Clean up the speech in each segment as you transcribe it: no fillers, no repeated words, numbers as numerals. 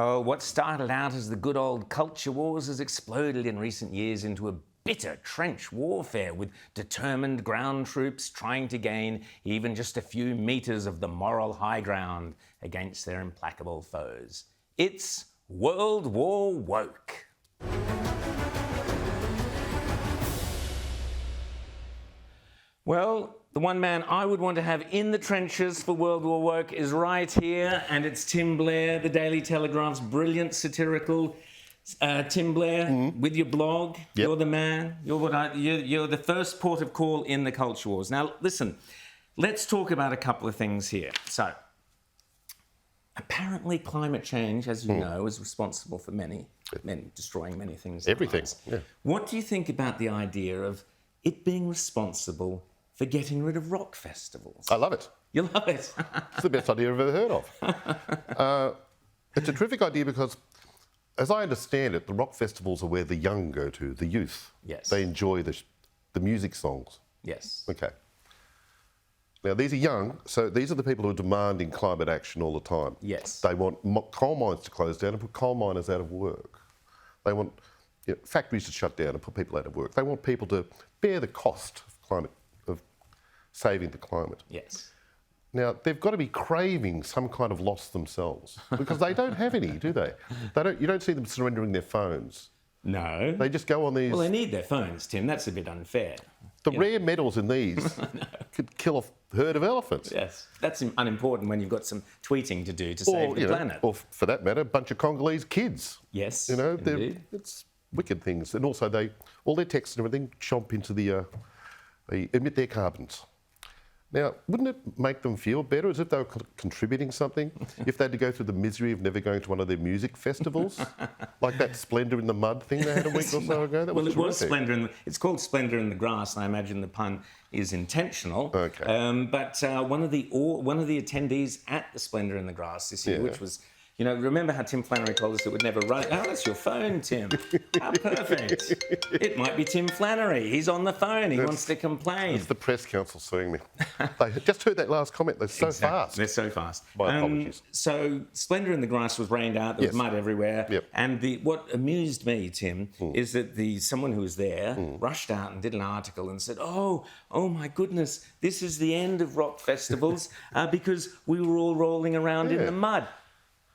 Oh, what started out as the good old culture wars has exploded in recent years into a bitter trench warfare with determined ground troops trying to gain even just a few metres of the moral high ground against their implacable foes. It's World War Woke. Well, the one man I would want to have in the trenches for World War Woke is right here, and it's Tim Blair, the Daily Telegraph's brilliant satirical Tim Blair, with your blog. Yep. You're the man. You're the first port of call in the culture wars. Now, listen, let's talk about a couple of things here. So, apparently climate change, as you know, is responsible for destroying many things. Everything. Yeah. What do you think about the idea of it being responsible for getting rid of rock festivals? I love it. You love it? It's the best idea I've ever heard of. It's a terrific idea because, as I understand it, the rock festivals are where the young go to, the youth. Yes. They enjoy the music songs. Yes. Okay. Now, these are young, so these are the people who are demanding climate action all the time. Yes. They want coal mines to close down and put coal miners out of work. They want factories to shut down and put people out of work. They want people to bear the cost of saving the climate. Yes. Now, they've got to be craving some kind of loss themselves because they don't have any, do they? You don't see them surrendering their phones. No. They just go on these... Well, they need their phones, Tim. That's a bit unfair. The rare metals in these could kill a herd of elephants. Yes. That's unimportant when you've got some tweeting to do to save the planet. Or, for that matter, a bunch of Congolese kids. Yes, indeed. It's wicked things. And also, all their texts and everything chomp into they emit their carbons. Now, wouldn't it make them feel better as if they were contributing something if they had to go through the misery of never going to one of their music festivals? Like that Splendor in the Mud thing they had a week or so ago? That was was Splendor it's called Splendor in the Grass, and I imagine the pun is intentional. Okay. But one of the attendees at the Splendor in the Grass this year, which was... remember how Tim Flannery told us it would never run? Oh, that's your phone, Tim. How perfect. It might be Tim Flannery. He's on the phone. He wants to complain. It's the press council suing me. They just heard that last comment. They're so fast. They're so fast. My apologies. So Splendor in the Grass was rained out. There was mud everywhere. Yep. And what amused me, Tim, is that someone who was there rushed out and did an article and said, oh my goodness, this is the end of rock festivals because we were all rolling around in the mud.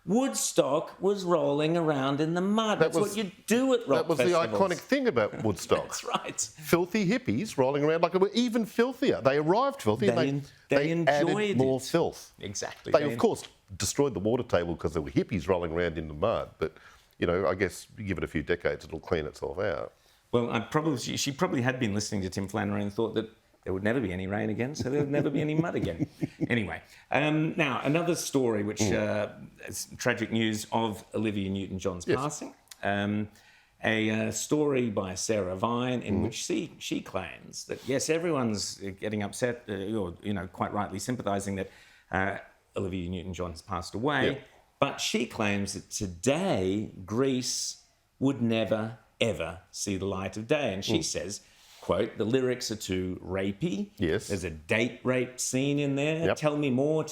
Woodstock was rolling around in the mud. That's what you do at rock festivals. That was the iconic thing about Woodstock. That's right. Filthy hippies rolling around like they were even filthier. They arrived filthy they enjoyed added more filth. Exactly. They, of course, destroyed the water table because there were hippies rolling around in the mud. But, I guess you give it a few decades, it'll clean itself out. Well, she probably had been listening to Tim Flannery and thought that there would never be any rain again, so there would never be any mud again. Anyway, now another story which is tragic news of Olivia Newton-John's passing. A story by Sarah Vine in which she claims that, yes, everyone's getting upset, or quite rightly sympathising that Olivia Newton-John has passed away, but she claims that today Greece would never, ever see the light of day. And she says, quote, the lyrics are too rapey. Yes. There's a date rape scene in there. Yep. Tell me more.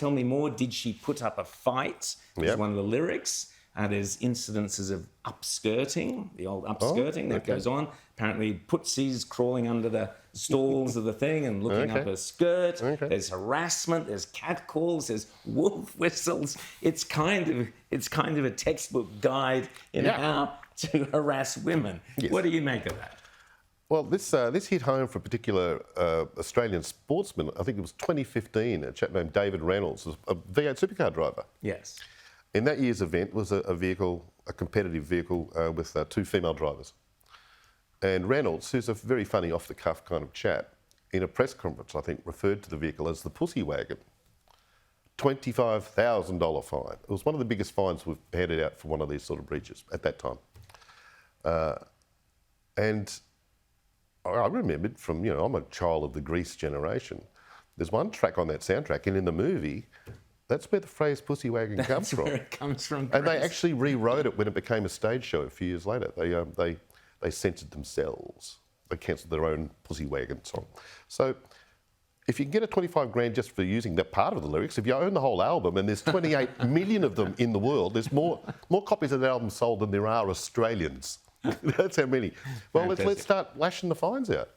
Did she put up a fight? Is one of the lyrics. There's incidences of upskirting, the old upskirting that goes on. Apparently, Pootsie's crawling under the stalls of the thing and looking up her skirt. Okay. There's harassment. There's catcalls. There's wolf whistles. It's kind of a textbook guide in how to harass women. Yes. What do you make of that? Well, this hit home for a particular Australian sportsman. I think it was 2015, a chap named David Reynolds, a V8 supercar driver. Yes. In that year's event was a competitive vehicle with two female drivers. And Reynolds, who's a very funny, off-the-cuff kind of chap, in a press conference, I think, referred to the vehicle as the pussy wagon. $25,000 fine. It was one of the biggest fines we've handed out for one of these sort of breaches at that time. And I remembered from, I'm a child of the Grease generation. There's one track on that soundtrack, and in the movie, that's where the phrase pussy wagon comes from. That's where it comes from. And they actually rewrote it when it became a stage show a few years later. They censored themselves. They cancelled their own pussy wagon song. So if you can get a 25 grand just for using that part of the lyrics, if you own the whole album and there's 28 million of them in the world, there's more copies of that album sold than there are Australians. That's how many. Well, let's start lashing the fines out.